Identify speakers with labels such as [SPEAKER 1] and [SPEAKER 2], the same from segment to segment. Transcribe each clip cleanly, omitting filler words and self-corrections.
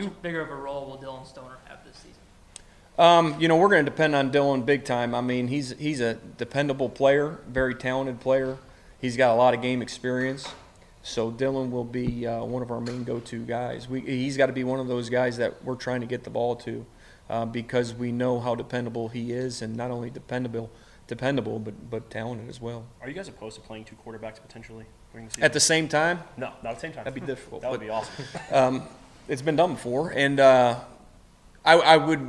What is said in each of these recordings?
[SPEAKER 1] much bigger of a role will Dylan Stoner have this season?
[SPEAKER 2] We're going to depend on Dylan big time. I mean, he's a dependable player, very talented player. He's got a lot of game experience. So Dylan will be one of our main go-to guys. He's got to be one of those guys that we're trying to get the ball to because we know how dependable he is, and not only dependable, but talented as well.
[SPEAKER 3] Are you guys opposed to playing two quarterbacks potentially during the season?
[SPEAKER 2] At the same time?
[SPEAKER 3] No, not at the same time.
[SPEAKER 2] That'd be difficult.
[SPEAKER 3] That would be awesome.
[SPEAKER 2] It's been done before, and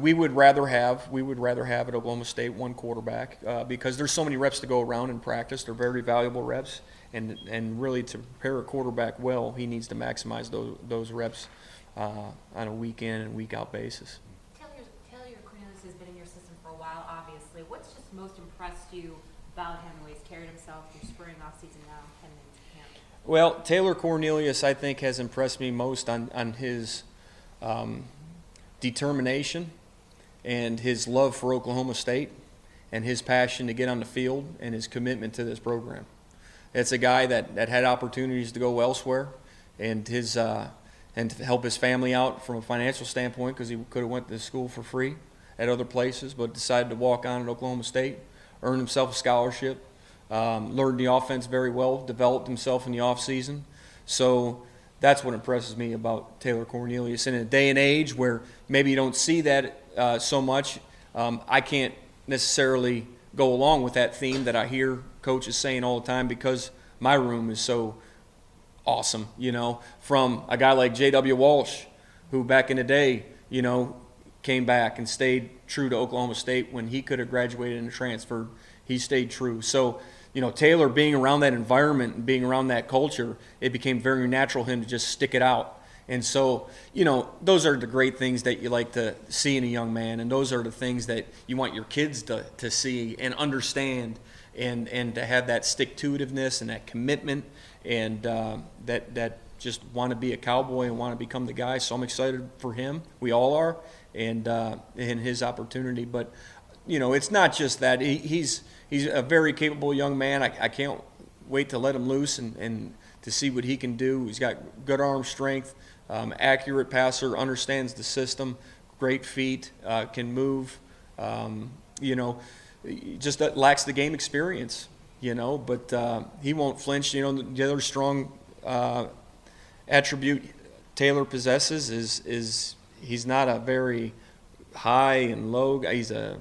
[SPEAKER 2] we would rather have at Oklahoma State one quarterback because there's so many reps to go around in practice. They're very valuable reps, and really to prepare a quarterback well, he needs to maximize those reps on a week in and week out basis.
[SPEAKER 4] Taylor Cornelius has been in your system for a while, obviously. What's just most impressed you about him, the way he's carried himself through spring, off season now, heading into camp?
[SPEAKER 2] Well, Taylor Cornelius, I think, has impressed me most on his determination and his love for Oklahoma State and his passion to get on the field and his commitment to this program. It's a guy that had opportunities to go elsewhere and and to help his family out from a financial standpoint because he could have went to school for free at other places, but decided to walk on at Oklahoma State, earned himself a scholarship, learned the offense very well, developed himself in the offseason. So that's what impresses me about Taylor Cornelius. In a day and age where maybe you don't see that so much, I can't necessarily go along with that theme that I hear coaches saying all the time because my room is so awesome, from a guy like J.W. Walsh, who back in the day, came back and stayed true to Oklahoma State when he could have graduated and transferred. He stayed true. So, Taylor being around that environment and being around that culture, it became very natural for him to just stick it out. And so, those are the great things that you like to see in a young man, and those are the things that you want your kids to see and understand and to have that stick-to-itiveness and that commitment and that just want to be a Cowboy and want to become the guy. So I'm excited for him. We all are, and his opportunity. But, it's not just that. He's a very capable young man. I can't wait to let him loose and to see what he can do. He's got good arm strength, accurate passer, understands the system, great feet, can move. Just lacks the game experience, but he won't flinch. The other strong attribute Taylor possesses is he's not a very high and low guy. He's a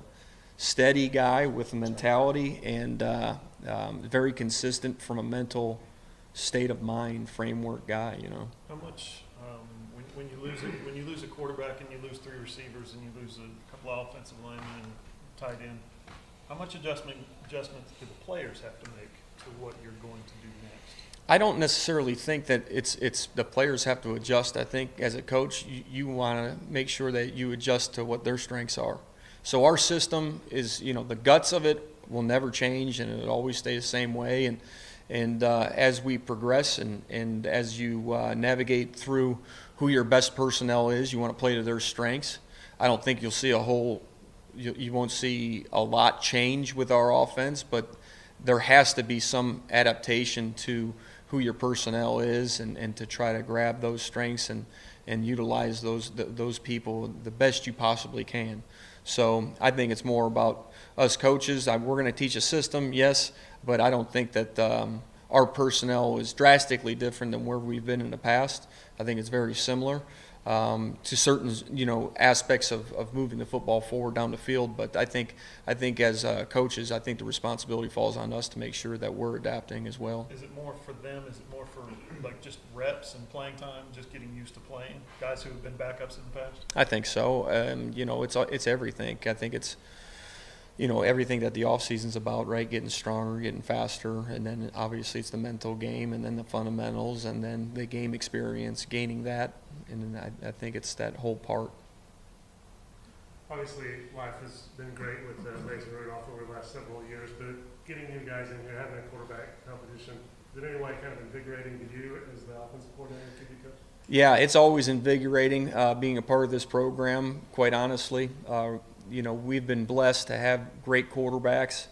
[SPEAKER 2] steady guy with a mentality and very consistent from a mental state of mind framework guy.
[SPEAKER 5] How much when you lose a quarterback and you lose three receivers and you lose a couple of offensive linemen and tight end, how much adjustment do the players have to make to what you're going to do next?
[SPEAKER 2] I don't necessarily think that it's the players have to adjust. I think as a coach, you want to make sure that you adjust to what their strengths are. So our system is, the guts of it will never change, and it'll always stay the same way. And as we progress and as you navigate through who your best personnel is, you want to play to their strengths. I don't think you'll see you won't see a lot change with our offense, but there has to be some adaptation to who your personnel is and to try to grab those strengths and utilize those people the best you possibly can. So I think it's more about us coaches. We're going to teach a system, yes, but I don't think that our personnel is drastically different than where we've been in the past. I think it's very similar to certain aspects of moving the football forward down the field. But I think as coaches, I think the responsibility falls on us to make sure that we're adapting as well.
[SPEAKER 5] Is it more for them? Is it more for just reps and playing time, just getting used to playing? Guys who have been backups in the past.
[SPEAKER 2] I think so. It's everything. I think it's everything that the offseason's about, right? Getting stronger, getting faster, and then obviously it's the mental game, and then the fundamentals, and then the game experience, gaining that, and then I think it's that whole part.
[SPEAKER 6] Obviously, life has been great with Mason Rudolph over the last several years, but getting new guys in here, having a quarterback competition, is it in any way kind of invigorating to you as the offensive coordinator, QB coach? Yeah,
[SPEAKER 2] it's always invigorating being a part of this program, quite honestly. We've been blessed to have great quarterbacks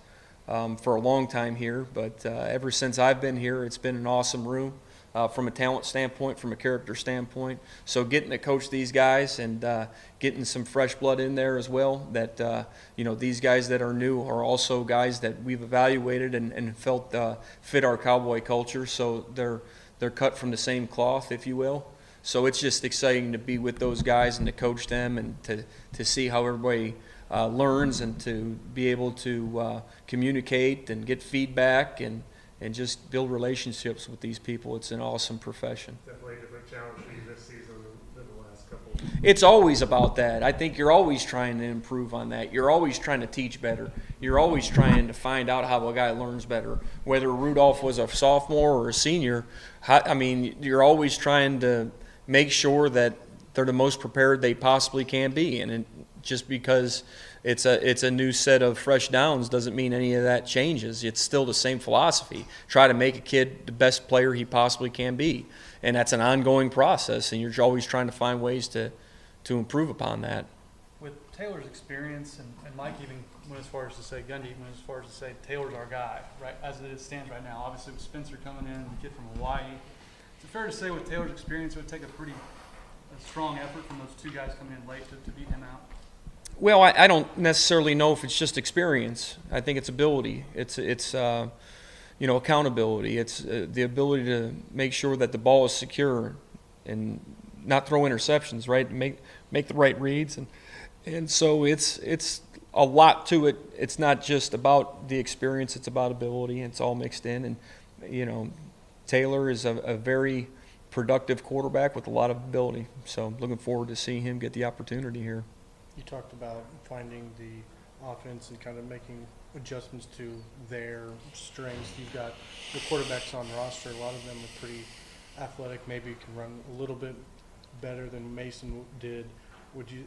[SPEAKER 2] for a long time here, but ever since I've been here, it's been an awesome room. from a talent standpoint, from a character standpoint. So getting to coach these guys and getting some fresh blood in there as well, that, these guys that are new are also guys that we've evaluated and felt fit our Cowboy culture. So they're cut from the same cloth, if you will. So it's just exciting to be with those guys and to coach them and to see how everybody learns and to be able to communicate and get feedback and just build relationships with these people. It's an awesome profession.
[SPEAKER 6] Definitely a different challenge for you this season than the last couple.
[SPEAKER 2] It's always about that. I think you're always trying to improve on that. You're always trying to teach better. You're always trying to find out how a guy learns better. Whether Rudolph was a sophomore or a senior, you're always trying to make sure that they're the most prepared they possibly can be. And just because it's a new set of fresh downs doesn't mean any of that changes. It's still the same philosophy. Try to make a kid the best player he possibly can be. And that's an ongoing process, and you're always trying to find ways to improve upon that.
[SPEAKER 7] With Taylor's experience, and Mike even went as far as to say, Gundy went as far as to say, Taylor's our guy, right, as it stands right now. Obviously, with Spencer coming in, the kid from Hawaii, is it fair to say with Taylor's experience, it would take a strong effort from those two guys coming in late to beat him out?
[SPEAKER 2] Well, I don't necessarily know if it's just experience. I think it's ability. It's accountability. It's the ability to make sure that the ball is secure and not throw interceptions, right? Make the right reads, and so it's a lot to it. It's not just about the experience. It's about ability. It's all mixed in, and Taylor is a very productive quarterback with a lot of ability. So I'm looking forward to seeing him get the opportunity here.
[SPEAKER 8] You talked about finding the offense and kind of making adjustments to their strengths. You've got the quarterbacks on roster. A lot of them are pretty athletic, maybe can run a little bit better than Mason did.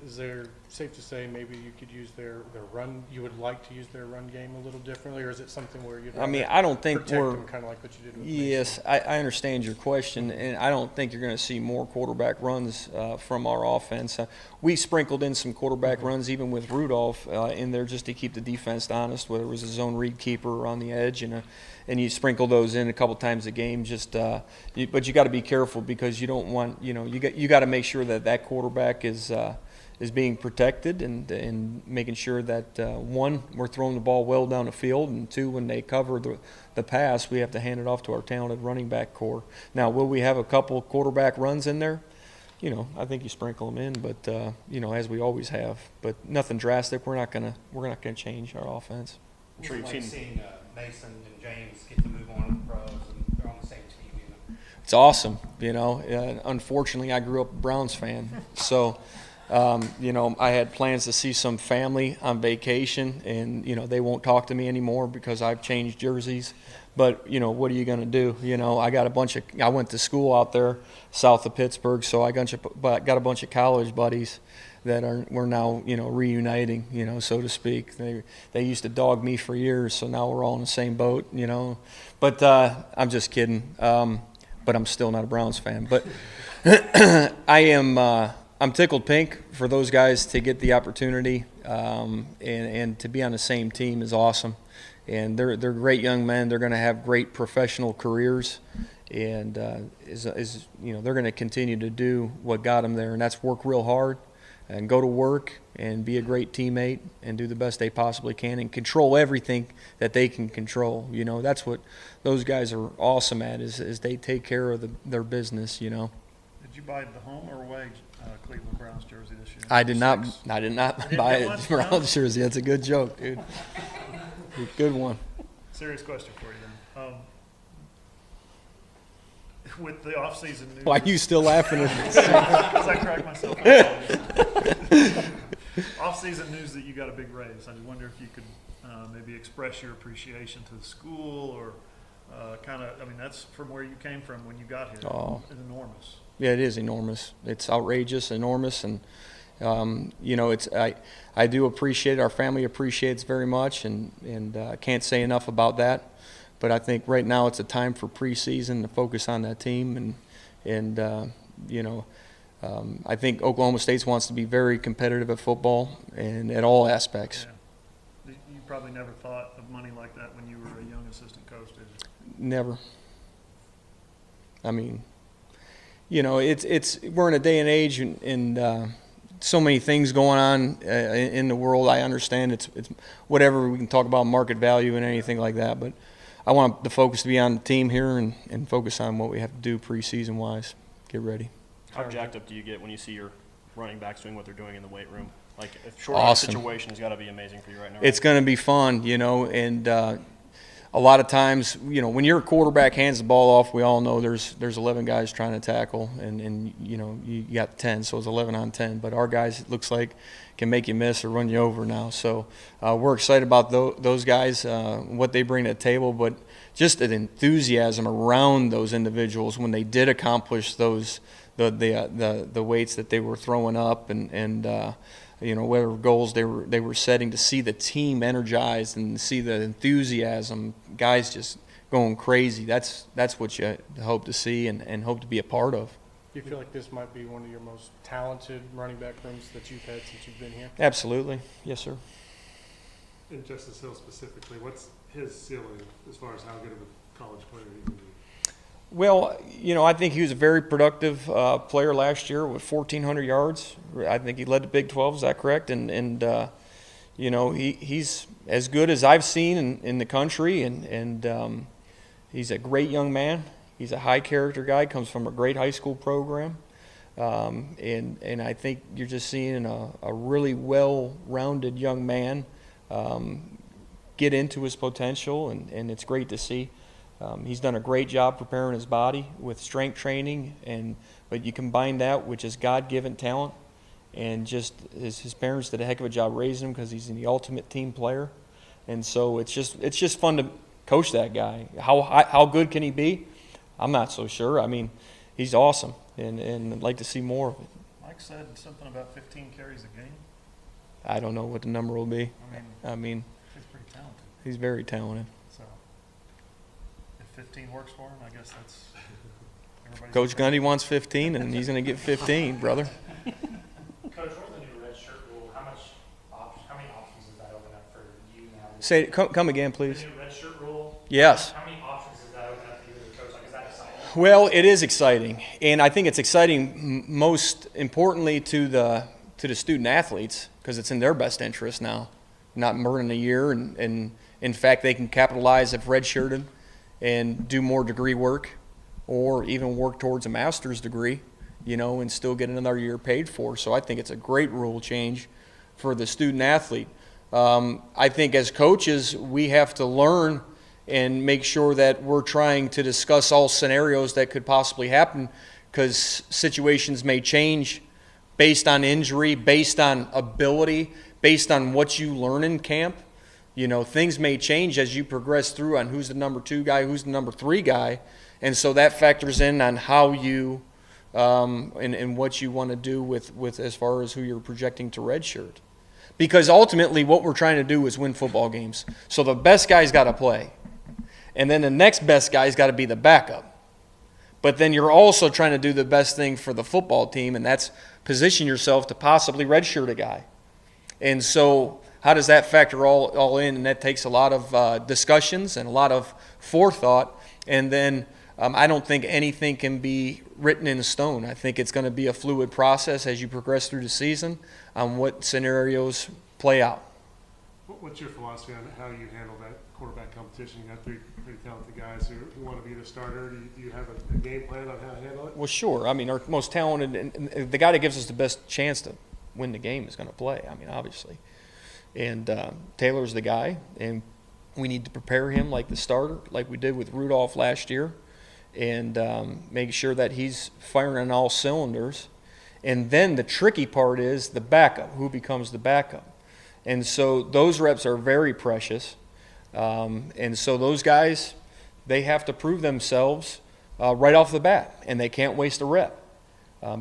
[SPEAKER 8] Is there safe to say maybe you could use their run? You would like to use their run game a little differently, or is it something where you'd
[SPEAKER 2] I don't think
[SPEAKER 8] protect
[SPEAKER 2] we're
[SPEAKER 8] them kind of like what you did with
[SPEAKER 2] Yes,
[SPEAKER 8] Mason?
[SPEAKER 2] I understand your question, and I don't think you're going to see more quarterback runs from our offense. We sprinkled in some quarterback runs, even with Rudolph in there, just to keep the defense honest, whether it was a zone read keeper or on the edge, and you sprinkle those in a couple times a game. But you got to be careful because you don't want you got to make sure that quarterback is being protected and making sure that one, we're throwing the ball well down the field, and two, when they cover the pass, we have to hand it off to our talented running back core. Now, will we have a couple quarterback runs in there? I think you sprinkle them in, but as we always have. But nothing drastic. We're not gonna change our offense.
[SPEAKER 3] I'm sure you've
[SPEAKER 9] Like
[SPEAKER 3] seen.
[SPEAKER 9] seeing Mason and James get to move on to the pros, and they're on the same team.
[SPEAKER 2] It's awesome. Unfortunately, I grew up a Browns fan, so. I had plans to see some family on vacation, and they won't talk to me anymore because I've changed jerseys. But what are you going to do? I went to school out there south of Pittsburgh, so I got a bunch of college buddies that we're now reuniting, so to speak. They used to dog me for years, so now we're all in the same boat, But I'm just kidding. But I'm still not a Browns fan. But I'm tickled pink for those guys to get the opportunity, and to be on the same team is awesome. And they're great young men. They're going to have great professional careers, and they're going to continue to do what got them there, and that's work real hard and go to work and be a great teammate and do the best they possibly can and control everything that they can control. That's what those guys are awesome at is they take care of their business.
[SPEAKER 5] Did you buy the home or away Cleveland Browns jersey this year?
[SPEAKER 2] I did not
[SPEAKER 5] Didn't
[SPEAKER 2] buy
[SPEAKER 5] get
[SPEAKER 2] a
[SPEAKER 5] one?
[SPEAKER 2] Browns jersey. That's a good joke, dude. Good one.
[SPEAKER 5] Serious question for you then. With the off-season news,
[SPEAKER 2] Why are you still laughing at this?
[SPEAKER 5] because I cracked myself up. Off-season news that you got a big raise. I wonder if you could maybe express your appreciation to the school, or that's from where you came from when you got here.
[SPEAKER 2] Oh.
[SPEAKER 5] It's enormous.
[SPEAKER 2] Yeah, it is enormous. It's outrageous, enormous, and I do appreciate it. Our family appreciates very much, and I can't say enough about that. But I think right now it's a time for preseason to focus on that team, and I think Oklahoma State wants to be very competitive at football and at all aspects.
[SPEAKER 5] Yeah. You probably never thought of money like that when you were a young assistant coach, did you?
[SPEAKER 2] Never. I mean, you know, we're in a day and age and so many things going on in the world. I understand it's whatever we can talk about market value and anything like that, but I want the focus to be on the team here and focus on what we have to do preseason wise. Get ready.
[SPEAKER 3] How jacked up do you get when you see your running backs doing what they're doing in the weight room? Like, a short
[SPEAKER 2] Awesome.
[SPEAKER 3] situation has got to be amazing for you right now.
[SPEAKER 2] It's going to be fun, you know, and a lot of times, you know, when your quarterback hands the ball off, we all know there's 11 guys trying to tackle, and you know, you got 10, so it's 11 on 10. But our guys, it looks like, can make you miss or run you over now. So we're excited about those guys, what they bring to the table, but just an enthusiasm around those individuals when they did accomplish those the weights that they were throwing up and you know, whatever goals they were setting, to see the team energized and see the enthusiasm, guys just going crazy. That's what you hope to see and hope to be a part of.
[SPEAKER 8] Do you feel like this might be one of your most talented running back rooms that you've had since you've been here?
[SPEAKER 2] Absolutely. Yes, sir.
[SPEAKER 6] And Justice Hill specifically, what's his ceiling as far as how good of a college player he can be?
[SPEAKER 2] Well, you know, I think he was a very productive player last year with 1,400 yards. I think he led the Big 12. Is that correct? And you know, he's as good as I've seen in the country, and he's a great young man. He's a high character guy. Comes from a great high school program, and I think you're just seeing a really well-rounded young man get into his potential, and it's great to see. He's done a great job preparing his body with strength training, but you combine that with just God-given talent, and just his parents did a heck of a job raising him because he's the ultimate team player, and so it's just fun to coach that guy. How good can he be? I'm not so sure. I mean, he's awesome, and I'd like to see more of it.
[SPEAKER 5] Mike said something about 15 carries a game.
[SPEAKER 2] I don't know what the number will be. I mean,
[SPEAKER 5] He's pretty talented.
[SPEAKER 2] he's very talented.
[SPEAKER 5] So if 15 works for him, I guess that's everybody's.
[SPEAKER 2] Coach Gundy wants 15, and he's going to get 15, brother.
[SPEAKER 9] Coach, with the new red shirt rule, how many options does that open up for you now?
[SPEAKER 2] Say, come again,
[SPEAKER 9] The
[SPEAKER 2] please.
[SPEAKER 9] new red shirt rule.
[SPEAKER 2] Yes.
[SPEAKER 9] How many options does that open up for you as a coach? Like, is that exciting?
[SPEAKER 2] Well, it is exciting, and I think it's exciting most importantly to the student athletes, because it's in their best interest now, not burning a year, and in fact they can capitalize if redshirted and do more degree work, or even work towards a master's degree, you know, and still get another year paid for. So I think it's a great rule change for the student athlete. I think as coaches we have to learn and make sure that we're trying to discuss all scenarios that could possibly happen, because situations may change based on injury, based on ability, based on what you learn in camp. You know, things may change as you progress through on who's the number 2 guy, who's the number 3 guy, and so that factors in on how you and what you want to do with as far as who you're projecting to redshirt. Because ultimately what we're trying to do is win football games. So the best guy's got to play. And then the next best guy's got to be the backup. But then you're also trying to do the best thing for the football team, and that's position yourself to possibly redshirt a guy. And so how does that factor all in? And that takes a lot of discussions and a lot of forethought. And then I don't think anything can be written in stone. I think it's going to be a fluid process as you progress through the season on what scenarios play out.
[SPEAKER 6] What's your philosophy on how you handle that quarterback competition? You got 3 pretty talented guys who want to be the starter. Do you have a game plan on how to handle it?
[SPEAKER 2] Well, sure. I mean, our most talented and the guy that gives us the best chance to win the game is going to play. I mean, obviously. And Taylor's the guy, and we need to prepare him like the starter, like we did with Rudolph last year, and make sure that he's firing on all cylinders. And then the tricky part is the backup, who becomes the backup. And so those reps are very precious. And so those guys, they have to prove themselves right off the bat, and they can't waste a rep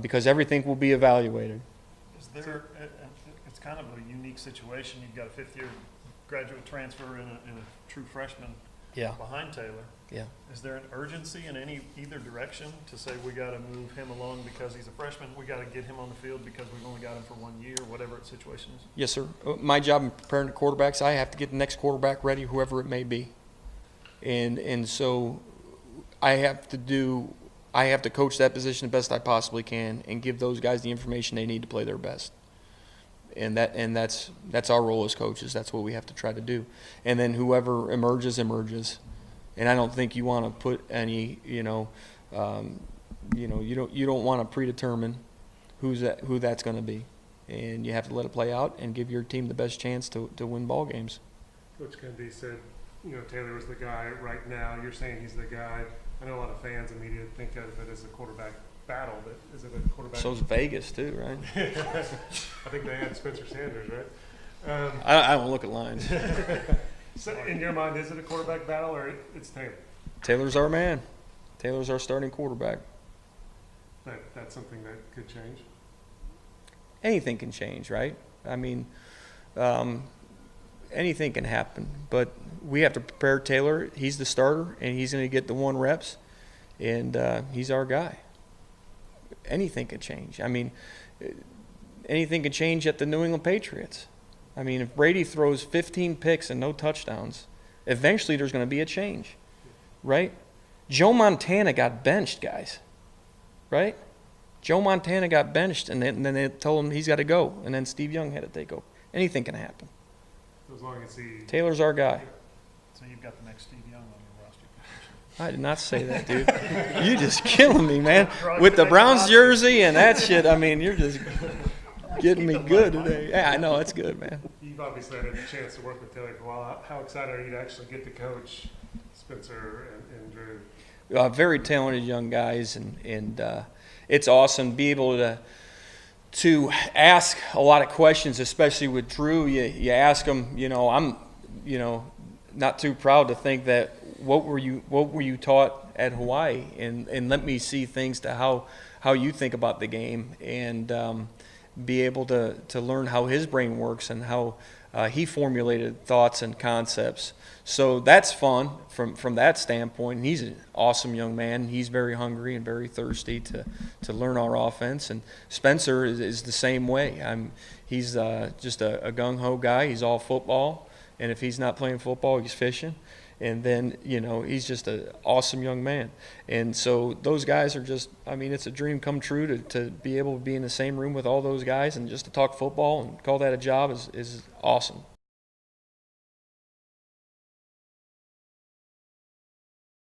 [SPEAKER 2] because everything will be evaluated.
[SPEAKER 5] Is there? It's kind of a unique situation. You've got a 5th-year graduate transfer and a true freshman behind Taylor.
[SPEAKER 2] Yeah.
[SPEAKER 5] Is there an urgency in either direction to say we got to move him along because he's a freshman? We got to get him on the field because we've only got him for 1 year, whatever the situation is.
[SPEAKER 2] Yes, sir. My job in preparing the quarterbacks, I have to get the next quarterback ready, whoever it may be, and so I have to do I have to coach that position the best I possibly can and give those guys the information they need to play their best. And that's our role as coaches. That's what we have to try to do. And then whoever emerges. And I don't think you want to put any, you don't want to predetermine who that's going to be. And you have to let it play out and give your team the best chance to win ball games.
[SPEAKER 6] Coach Gundy said, Taylor was the guy right now. You're saying he's the guy. I know a lot of fans and media think of it as a quarterback battle, but is it a quarterback?
[SPEAKER 2] So's Vegas too, right?
[SPEAKER 6] I think they had Spencer Sanders, right?
[SPEAKER 2] I don't look at lines.
[SPEAKER 6] So in your mind, is it a quarterback battle or it's Taylor?
[SPEAKER 2] Taylor's our man. Taylor's our starting quarterback.
[SPEAKER 6] That's something that could change?
[SPEAKER 2] Anything can change, right? I mean, anything can happen. But we have to prepare Taylor. He's the starter, and he's going to get the 1 reps, and he's our guy. Anything can change. I mean, anything can change at the New England Patriots. I mean, if Brady throws 15 picks and no touchdowns, eventually there's going to be a change, right? Joe Montana got benched, guys, right? Joe Montana got benched, and then they told him he's got to go, and then Steve Young had to take over. Anything can happen.
[SPEAKER 6] As long as he...
[SPEAKER 2] Taylor's our guy.
[SPEAKER 5] So you've got the next Steve Young on your roster.
[SPEAKER 2] I did not say that, dude. You just killing me, man. With the Browns jersey and that shit, I mean, you're just getting me good today. Yeah, I know. It's good, man.
[SPEAKER 6] You've obviously had a chance to work with Taylor for a while. How excited are you to actually get to coach Spencer and Drew?
[SPEAKER 2] Very talented young guys, and it's awesome to be able to ask a lot of questions, especially with Drew. You ask him, I'm, not too proud to think that what were you taught at Hawaii, and let me see things to how you think about the game, and be able to learn how his brain works and how he formulated thoughts and concepts. So that's fun from that standpoint. And he's an awesome young man. He's very hungry and very thirsty to learn our offense. And Spencer is the same way. He's just a gung-ho guy. He's all football. And if he's not playing football, he's fishing. And then, he's just an awesome young man. And so those guys are just, it's a dream come true to be able to be in the same room with all those guys and just to talk football and call that a job is awesome.